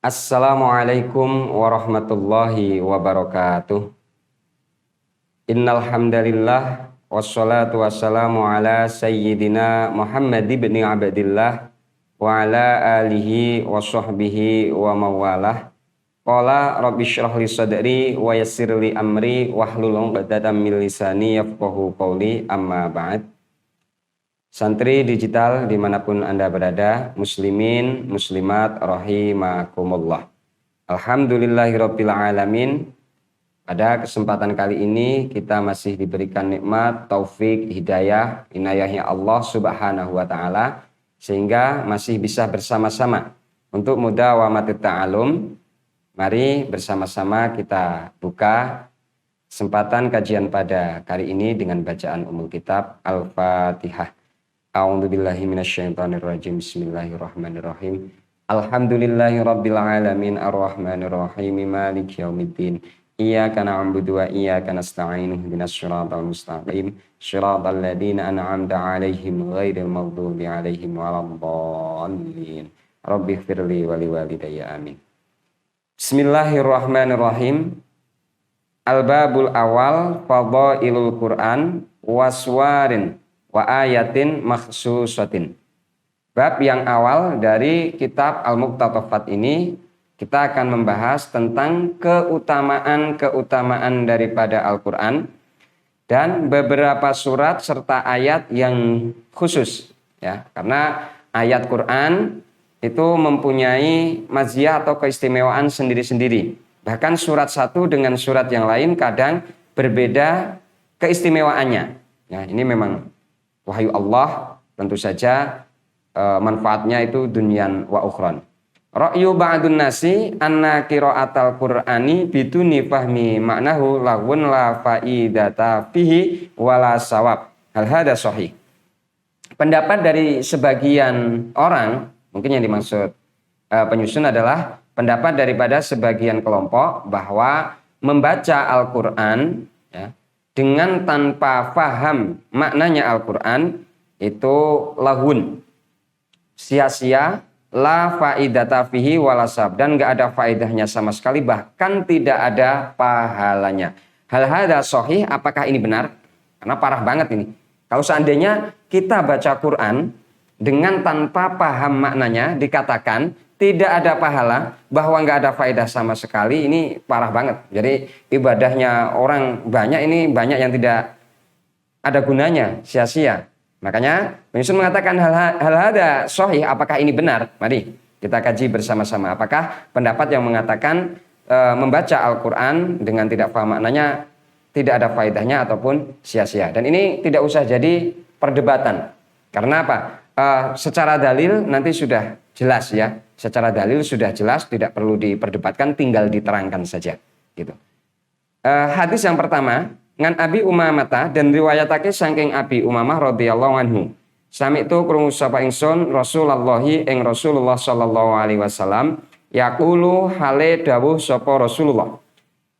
Assalamualaikum warahmatullahi wabarakatuh. Innal hamdalillah wassalatu wassalamu ala sayyidina Muhammad ibn Abdillah wa ala alihi wa sahbihi wa mawalah. Qala rabbi shrah li sadri wa yassir li amri wahlul 'uqdatam min lisani yafqahu qawli, amma ba'd. Santri digital dimanapun Anda berada, muslimin, muslimat, rahimakumullah. Alhamdulillahirabbil alamin. Pada kesempatan kali ini kita masih diberikan nikmat, taufik, hidayah, inayahnya Allah Subhanahu wa taala sehingga masih bisa bersama-sama untuk mudhawamatut ta'allum. Mari bersama-sama kita buka kesempatan kajian pada kali ini dengan bacaan umul kitab Al-Fatihah. A'udzubillahi minasyaitonirrajim. Bismillahirrahmanirrahim. Alhamdulillahirabbil alamin arrahmanirrahim maliki yaumiddin. Iyyaka na'budu wa iyyaka nasta'in ihdinas siratal mustaqim siratal ladzina an'amta 'alaihim ghairil maghdubi 'alaihim waladdallin. Rabbighfirli wa liwalidayya amin. Bismillahirrahmanirrahim. Al-babul awal fadhailul Qur'an waswarin wa ayatin makhsusatin. Bab yang awal dari kitab Al-Muqtatafat ini kita akan membahas tentang keutamaan daripada Al-Qur'an dan beberapa surat serta ayat yang khusus ya. Karena ayat Qur'an itu mempunyai maziyah atau keistimewaan sendiri-sendiri. Bahkan surat satu dengan surat yang lain kadang berbeda keistimewaannya. Ya, ini memang wahyu Allah, tentu saja manfaatnya itu dunyan wa ukhron. Ra'yu ba'dun nasi anna qira'atal Qur'ani biduni fahmi ma'nahu lawun la faidata fihi wala sawab. Hal hada sahih. Pendapat dari sebagian orang, mungkin yang dimaksud penyusun adalah pendapat daripada sebagian kelompok bahwa membaca Al-Qur'an ya, dengan tanpa faham maknanya Al-Qur'an itu lahun, sia-sia, la faidata fihi walasab, dan enggak ada faedahnya sama sekali, bahkan tidak ada pahalanya. Hal hada sahih, apakah ini benar? Karena parah banget ini. Kalau seandainya kita baca Quran dengan tanpa paham maknanya dikatakan tidak ada pahala, bahwa nggak ada faedah sama sekali, ini parah banget. Jadi ibadahnya orang banyak, ini banyak yang tidak ada gunanya, sia-sia. Makanya penyusun mengatakan hal ada sahih, apakah ini benar? Mari kita kaji bersama-sama. Apakah pendapat yang mengatakan membaca Al-Quran dengan tidak paham maknanya tidak ada faedahnya ataupun sia-sia. Dan ini tidak usah jadi perdebatan. Karena apa? Secara dalil nanti sudah jelas ya. Secara dalil sudah jelas, tidak perlu diperdebatkan, tinggal diterangkan saja. Gitu. Hadis yang pertama, ngan Abi Umamah dan riwayatake saking Abi Umamah radhiyallahu anhu. Sami itu krungu sapa ingsun Rasulullahi ing Rasulullah sallallahu alaihi wasallam yaqulu hale dawuh sapa Rasulullah.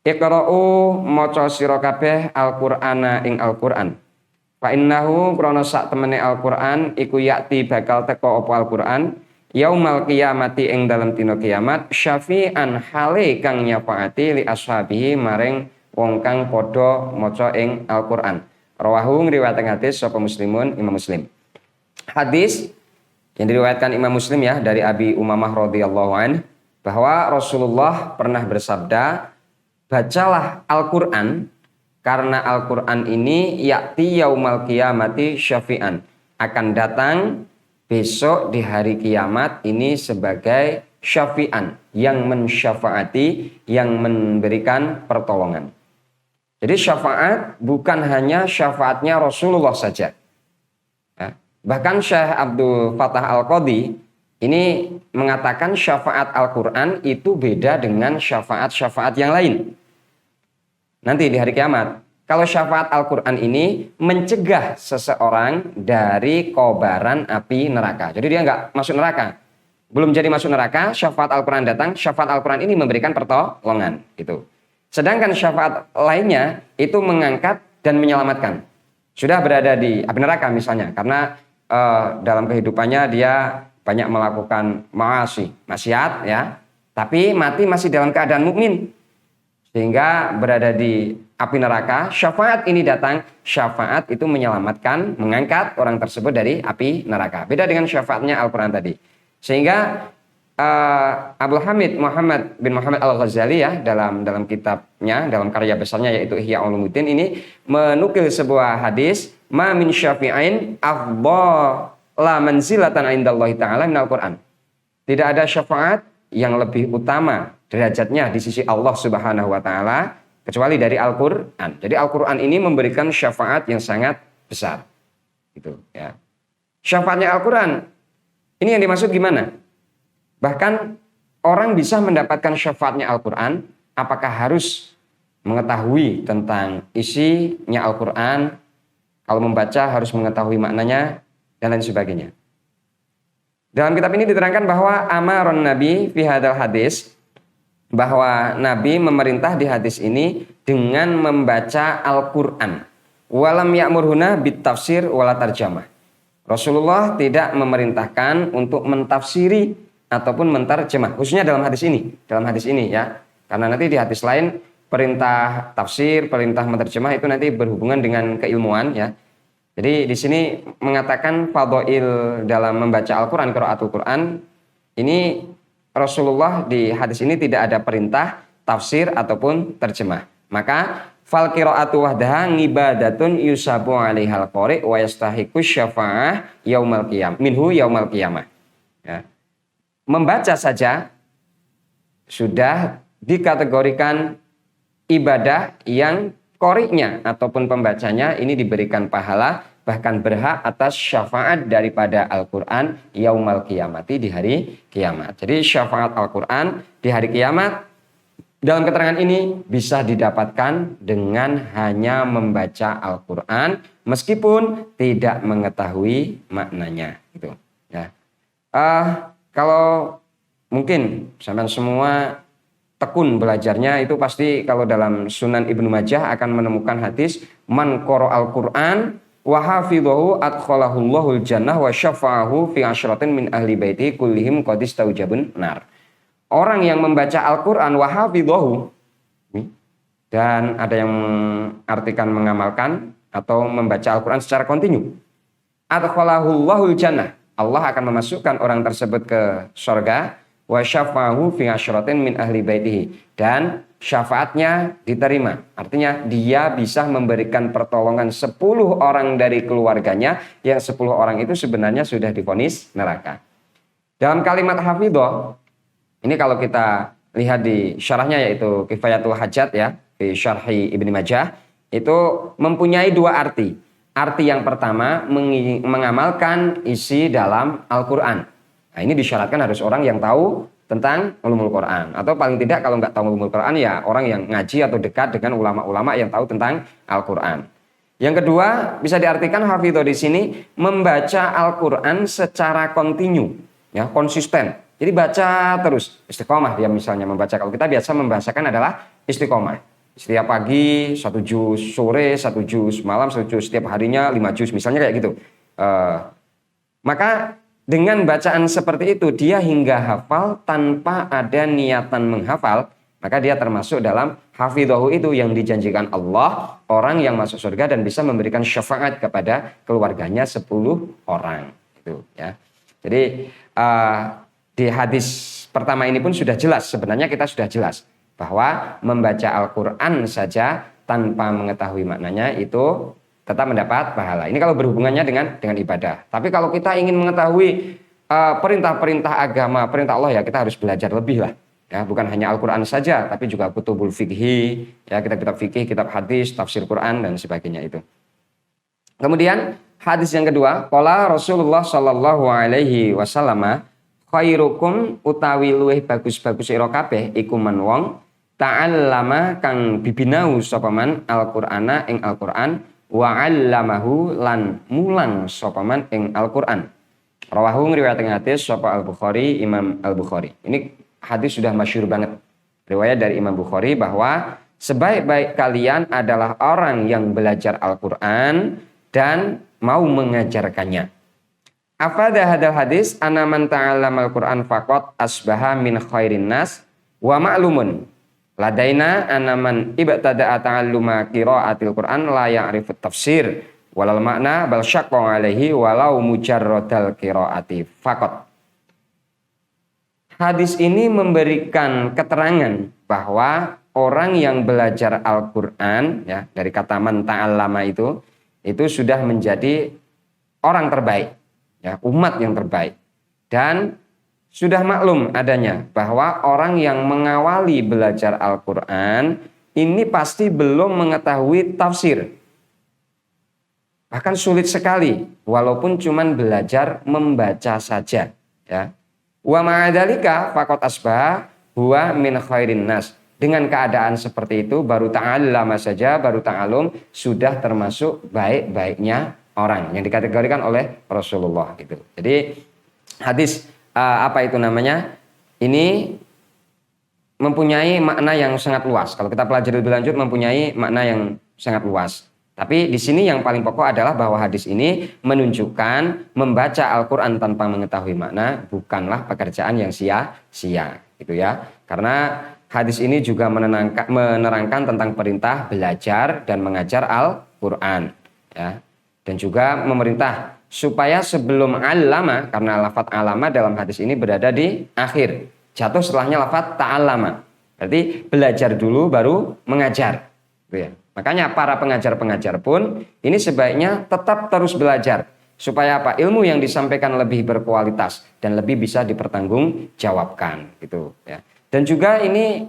Iqra'u maca sira kabeh Al-Qur'ana ing Al-Qur'an. Fa innahu krana sak temene Al-Qur'an iku yakti bakal teka apa Al-Qur'an yaumal qiyamati ing dalam dina kiamat syafi'an hale kang nyafaati li ashabihi maring wong kang padha maca ing Al-Qur'an. Rawahu ngriwayatkan hadis sapa Muslimun, Imam Muslim. Hadis yang diriwayatkan Imam Muslim ya dari Abi Umamah radhiyallahu anhu bahwa Rasulullah pernah bersabda, bacalah Al-Qur'an karena Al-Qur'an ini yakti yaumal qiyamati syafi'an, akan datang besok di hari kiamat ini sebagai syafi'an, yang mensyafaati, yang memberikan pertolongan. Jadi syafaat bukan hanya syafaatnya Rasulullah saja. Ya. Bahkan Syekh Abdul Fattah Al-Qadhi ini mengatakan syafaat Al-Quran itu beda dengan syafaat-syafaat yang lain. Nanti di hari kiamat. Kalau syafaat Al-Quran ini mencegah seseorang dari kobaran api neraka. Jadi dia nggak masuk neraka. Belum jadi masuk neraka, syafaat Al-Quran datang, syafaat Al-Quran ini memberikan pertolongan. Gitu. Sedangkan syafaat lainnya itu mengangkat dan menyelamatkan. Sudah berada di api neraka misalnya, karena dalam kehidupannya dia banyak melakukan maksiat ya. tapi mati masih dalam keadaan mukmin sehingga berada di api neraka. Syafaat ini datang, syafaat itu menyelamatkan, mengangkat orang tersebut dari api neraka. Beda dengan syafaatnya Al-Quran tadi. Sehingga Abdul Hamid Muhammad bin Muhammad Al-Ghazali ya dalam kitabnya, dalam karya besarnya yaitu Ihya Ulumuddin ini menukil sebuah hadis, ma min syafi'ain afdhala manzilatan indallahi ta'ala minal Qur'an. Tidak ada syafaat yang lebih utama derajatnya di sisi Allah Subhanahu wa taala kecuali dari Al-Qur'an. Jadi Al-Qur'an ini memberikan syafaat yang sangat besar. Gitu ya. Syafaatnya Al-Qur'an ini yang dimaksud gimana? Bahkan orang bisa mendapatkan syafaatnya Al-Qur'an apakah harus mengetahui tentang isinya Al-Qur'an, kalau membaca harus mengetahui maknanya dan lain sebagainya. Dalam kitab ini diterangkan bahwa amaron Nabi fi hadzal hadis, bahwa Nabi memerintah di hadis ini dengan membaca Al-Qur'an. Walam ya'murhuna bitafsir wala tarjamah. Rasulullah tidak memerintahkan untuk mentafsiri ataupun mentarjemah, khususnya dalam hadis ini ya. Karena nanti di hadis lain perintah tafsir, perintah menterjemah itu nanti berhubungan dengan keilmuan ya. Jadi di sini mengatakan fadhail dalam membaca Al-Qur'an, qiraatul Qur'an, ini Rasulullah di hadis ini tidak ada perintah tafsir ataupun terjemah. Maka fal qiraatu wahdaha ngibadatun yusabu 'alaihal qari' wa yastahiqu syafa'ah yaumal qiyam minhu yaumal qiyamah. Ya. Membaca saja sudah dikategorikan ibadah yang qori'nya ataupun pembacanya ini diberikan pahala, bahkan berhak atas syafaat daripada Al-Quran yaumal qiyamati, di hari kiamat. Jadi syafaat Al-Quran di hari kiamat dalam keterangan ini bisa didapatkan dengan hanya membaca Al-Quran meskipun tidak mengetahui maknanya. Gitu. Ya. Kalau mungkin sampean semua tekun belajarnya itu pasti kalau dalam Sunan Ibnu Majah akan menemukan hadis man qara'al Qur'an wa hafidhahu adkhalahullahu jannah wa syafa'ahu fi asyratin min ahli baiti kullihim qad istaujabun nar. Orang yang membaca Al-Qur'an wa hafidhahu, dan ada yang artikan mengamalkan atau membaca Al-Qur'an secara kontinu, adkhalahullahu jannah, Allah akan memasukkan orang tersebut ke surga, wa syafa'ahu fi asyratin min ahli baitihi, dan syafaatnya diterima. Artinya dia bisa memberikan pertolongan 10 orang dari keluarganya, yang 10 orang itu sebenarnya sudah divonis neraka. Dalam kalimat hafidhah ini kalau kita lihat di syarahnya yaitu Kifayatul Hajat ya, di Syarhi Ibnu Majah, itu mempunyai 2 arti. Arti yang pertama mengamalkan isi dalam Al-Quran. Nah, ini disyaratkan harus orang yang tahu tentang ulumul Quran, atau paling tidak kalau nggak tahu ulumul Quran ya orang yang ngaji atau dekat dengan ulama-ulama yang tahu tentang Al-Quran. Yang kedua bisa diartikan hafidho di sini membaca Al-Quran secara kontinu, ya konsisten. Jadi baca terus, istiqomah dia misalnya membaca. Kalau kita biasa membahasakan adalah istiqomah. Setiap pagi 1 juz, sore 1 juz, malam 1 juz, setiap harinya 5 juz, misalnya kayak gitu. Maka dengan bacaan seperti itu dia hingga hafal tanpa ada niatan menghafal, maka dia termasuk dalam hafidhahu itu yang dijanjikan Allah, orang yang masuk surga dan bisa memberikan syafaat kepada keluarganya 10 orang. Itu ya. Jadi di hadis pertama ini pun sudah jelas, sebenarnya kita sudah jelas bahwa membaca Al-Quran saja tanpa mengetahui maknanya itu tetap mendapat pahala. Ini kalau berhubungannya dengan ibadah. Tapi kalau kita ingin mengetahui perintah-perintah agama, perintah Allah, ya kita harus belajar lebih lah. Ya, bukan hanya Al-Quran saja, tapi juga kutubul fikhi, ya kitab-kitab fikih, kitab hadis, tafsir Quran dan sebagainya itu. Kemudian hadis yang kedua, qala Rasulullah sallallahu alaihi wasallam, khairukum utawi luweh bagus-bagus ira kabeh iku man wong ta'allama kang bibinau sapa man Al-Qur'ana ing Al-Qur'an wa 'allamahu lan mulang sapa man ing Al-Qur'an. Rawahu ngriwayatkeun hadis sapa Al-Bukhari, Imam Al-Bukhari. Ini hadis sudah masyhur banget. Riwayat dari Imam Bukhari bahwa sebaik-baik kalian adalah orang yang belajar Al-Qur'an dan mau mengajarkannya. Afada hadal hadis anna man ta'allamal Qur'an faqat asbaha min khairin nas wa ma'lumun. Ladaina anna man ibtada'a ta'alluma qira'atil Qur'an la ya'rifut tafsir walal makna bal syaqqa alaihi walau mujarradal qira'ati faqat. Hadis ini memberikan keterangan bahwa orang yang belajar Al-Qur'an, ya, dari kata man ta'allama itu sudah menjadi orang terbaik, ya, umat yang terbaik. Dan sudah maklum adanya bahwa orang yang mengawali belajar Al-Qur'an ini pasti belum mengetahui tafsir. Bahkan sulit sekali walaupun cuman belajar membaca saja, ya. Wa ma'adzalika faqad asbah huwa min khairin nas. Dengan keadaan seperti itu baru ta'allama saja, baru ta'alum sudah termasuk baik-baiknya orang yang dikategorikan oleh Rasulullah gitu. Jadi hadis ini mempunyai makna yang sangat luas. Kalau kita pelajari lebih lanjut mempunyai makna yang sangat luas. Tapi di sini yang paling pokok adalah bahwa hadis ini menunjukkan membaca Al-Qur'an tanpa mengetahui makna bukanlah pekerjaan yang sia-sia gitu ya. Karena hadis ini juga menerangkan tentang perintah belajar dan mengajar Al-Qur'an, ya. Dan juga memerintah supaya sebelum allama, karena lafaz alama dalam hadis ini berada di akhir, jatuh setelahnya lafaz ta'allama. Berarti belajar dulu baru mengajar, gitu ya. Makanya para pengajar-pengajar pun ini sebaiknya tetap terus belajar supaya apa? Ilmu yang disampaikan lebih berkualitas dan lebih bisa dipertanggungjawabkan, gitu ya. Dan juga ini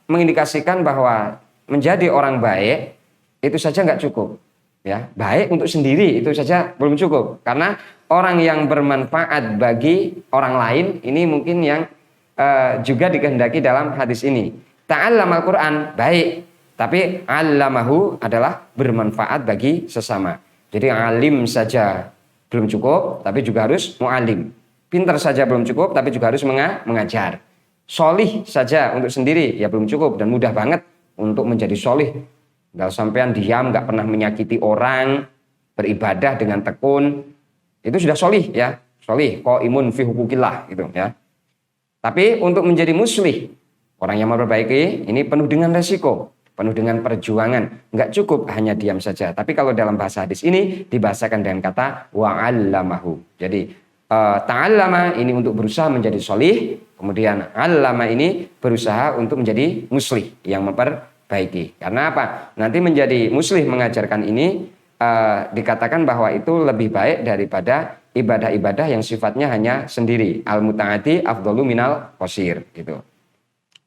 mengindikasikan bahwa menjadi orang baik itu saja nggak cukup, ya. Baik untuk sendiri itu saja belum cukup, karena orang yang bermanfaat bagi orang lain ini mungkin yang juga dikehendaki dalam hadis ini. Ta'allam Al-Qur'an baik, tapi allamahu adalah bermanfaat bagi sesama. Jadi alim saja belum cukup, tapi juga harus mu'alim. Pintar saja belum cukup, tapi juga harus mengajar. Solih saja untuk sendiri ya belum cukup, dan mudah banget untuk menjadi solih. Nggak sampean diam, nggak pernah menyakiti orang, beribadah dengan tekun, itu sudah solih, ya. Solih, qaimun fi hukukillah gitu, ya. Tapi untuk menjadi muslih, orang yang memperbaiki ini penuh dengan resiko, penuh dengan perjuangan. Nggak cukup hanya diam saja. Tapi kalau dalam bahasa hadis ini dibahasakan dengan kata wa'allamahu. Jadi ta'allama ini untuk berusaha menjadi solih. Kemudian allama ini berusaha untuk menjadi muslih yang memperbaiki. Karena apa? Nanti menjadi muslih mengajarkan ini dikatakan bahwa itu lebih baik daripada ibadah-ibadah yang sifatnya hanya sendiri. Al-muta'ati afdalu minal qasir gitu.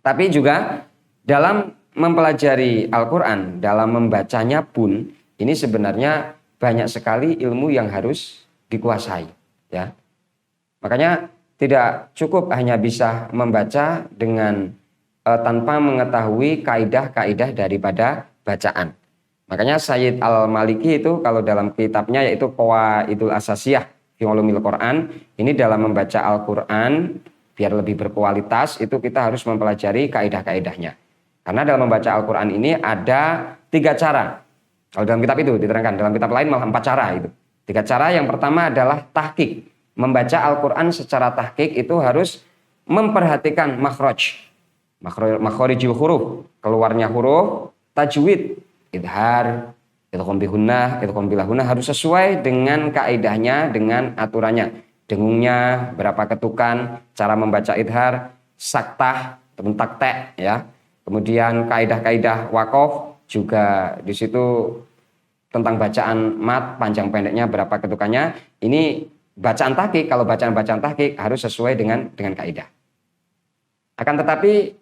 Tapi juga dalam mempelajari Al-Quran, dalam membacanya pun ini sebenarnya banyak sekali ilmu yang harus dikuasai, ya. Makanya tidak cukup hanya bisa membaca dengan tanpa mengetahui kaidah-kaidah daripada bacaan. Makanya Sayyid Al-Maliki itu kalau dalam kitabnya yaitu Qawaidul Asasiyah fi Ulumil Quran, ini dalam membaca Al-Quran biar lebih berkualitas itu kita harus mempelajari kaidah-kaidahnya. Karena dalam membaca Al-Quran ini ada 3 cara. Kalau dalam kitab itu diterangkan, dalam kitab lain malah 4 cara itu. 3 cara, yang pertama adalah tahqiq. Membaca Al-Quran secara tahqiq itu harus memperhatikan makhraj. Makhrijul huruf, keluarnya huruf, tajwid, idhar, idgham bihunnah, idgham bilahunnah harus sesuai dengan kaidahnya, dengan aturannya. Dengungnya, berapa ketukan, cara membaca idhar, saktah, taktek, ya. Kemudian kaidah-kaidah waqaf juga di situ tentang bacaan mat, panjang pendeknya, berapa ketukannya. Ini bacaan tahqiq, kalau bacaan-bacaan tahqiq harus sesuai dengan kaidah. Akan tetapi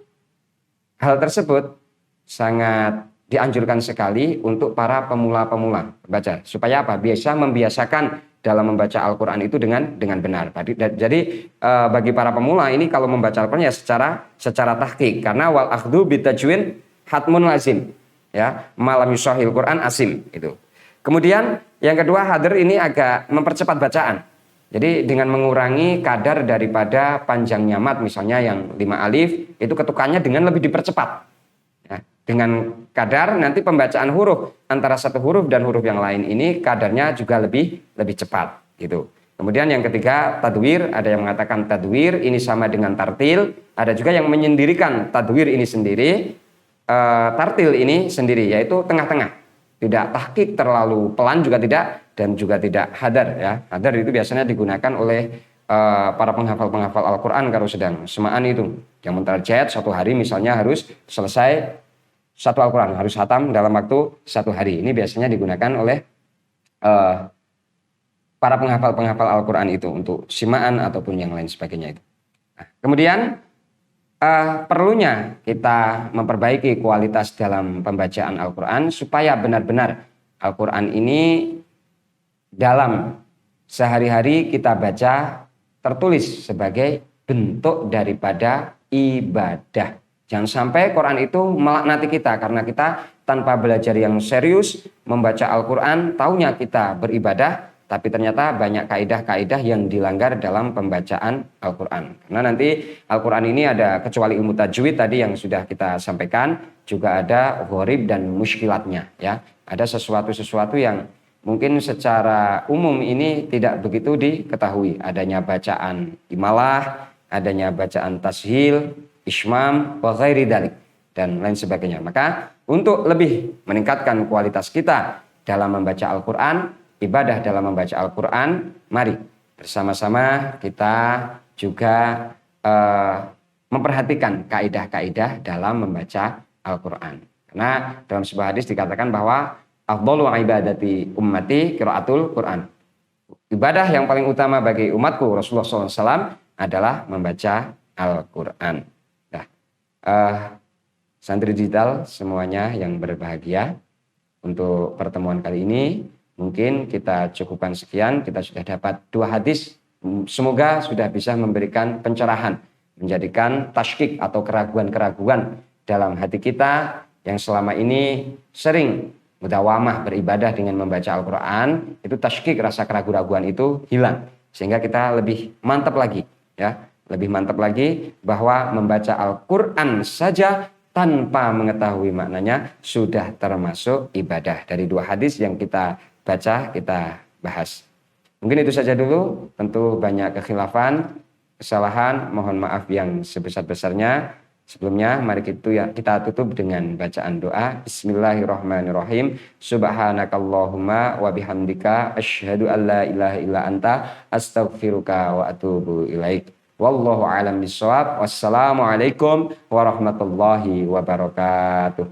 hal tersebut sangat dianjurkan sekali untuk para pemula-pemula baca. Supaya apa? Membiasakan dalam membaca Al-Quran itu dengan benar. Jadi bagi para pemula ini kalau membaca Al-Quran ya secara tahqiq, karena wal akhdhu bitajwid hatmun lazim, ya, malam yusahil Quran asim itu. Kemudian yang kedua, hadir ini agak mempercepat bacaan. Jadi dengan mengurangi kadar daripada panjangnya mat, misalnya yang 5 alif itu ketukannya dengan lebih dipercepat. Ya, dengan kadar nanti pembacaan huruf antara satu huruf dan huruf yang lain ini kadarnya juga lebih cepat. gitu. Kemudian yang ketiga tadwir, ada yang mengatakan tadwir ini sama dengan tartil, ada juga yang menyendirikan tadwir ini sendiri, tartil ini sendiri, yaitu tengah-tengah, tidak tahqiq terlalu pelan juga tidak, dan juga tidak hadar ya. Hadar itu biasanya digunakan oleh para penghafal Al-Quran kalau sedang semaan itu, yang muntajat satu hari misalnya harus selesai satu Al-Quran, harus khatam dalam waktu satu hari. Ini biasanya digunakan oleh para penghafal Al-Quran itu untuk simaan ataupun yang lain sebagainya itu. Nah, kemudian perlunya kita memperbaiki kualitas dalam pembacaan Al-Quran supaya benar-benar Al-Quran ini dalam sehari-hari kita baca tertulis sebagai bentuk daripada ibadah. Jangan sampai Quran itu melaknati kita karena kita tanpa belajar yang serius membaca Al-Quran, taunya kita beribadah, tapi ternyata banyak kaidah-kaidah yang dilanggar dalam pembacaan Al-Quran. Karena nanti Al-Quran ini ada kecuali ilmu tajwid tadi yang sudah kita sampaikan, juga ada gharib dan muskilatnya ya. Ada sesuatu yang mungkin secara umum ini tidak begitu diketahui. Adanya bacaan imalah, adanya bacaan tashil, ismam, wa ghairi dalik, dan lain sebagainya. Maka untuk lebih meningkatkan kualitas kita dalam membaca Al-Quran, ibadah dalam membaca Al-Quran, mari bersama-sama kita juga memperhatikan kaidah-kaidah dalam membaca Al-Quran. Karena dalam sebuah hadis dikatakan bahwa afdhalu ibadati ummati qiraatul Quran. Ibadah yang paling utama bagi umatku Rasulullah SAW adalah membaca Al-Quran. Nah, santri digital semuanya yang berbahagia, untuk pertemuan kali ini mungkin kita cukupkan sekian. Kita sudah dapat 2 hadis, semoga sudah bisa memberikan pencerahan, menjadikan tasykik atau keraguan-keraguan dalam hati kita yang selama ini sering mudawamah beribadah dengan membaca Al-Quran, itu tasykik, rasa keraguan-keraguan itu hilang, sehingga kita lebih mantap lagi ya, lebih mantap lagi bahwa membaca Al-Quran saja tanpa mengetahui maknanya sudah termasuk ibadah. Dari 2 hadis yang kita baca, kita bahas. Mungkin itu saja dulu, tentu banyak kekhilafan, kesalahan, mohon maaf yang sebesar-besarnya. Sebelumnya mari kita tutup dengan bacaan doa. Bismillahirrahmanirrahim. Subhanakallahumma wa bihamdika asyhadu an la ilaha illa anta astaghfiruka wa atubu ilaik. Wallahu a'lam bishawab. Wassalamualaikum warahmatullahi wabarakatuh.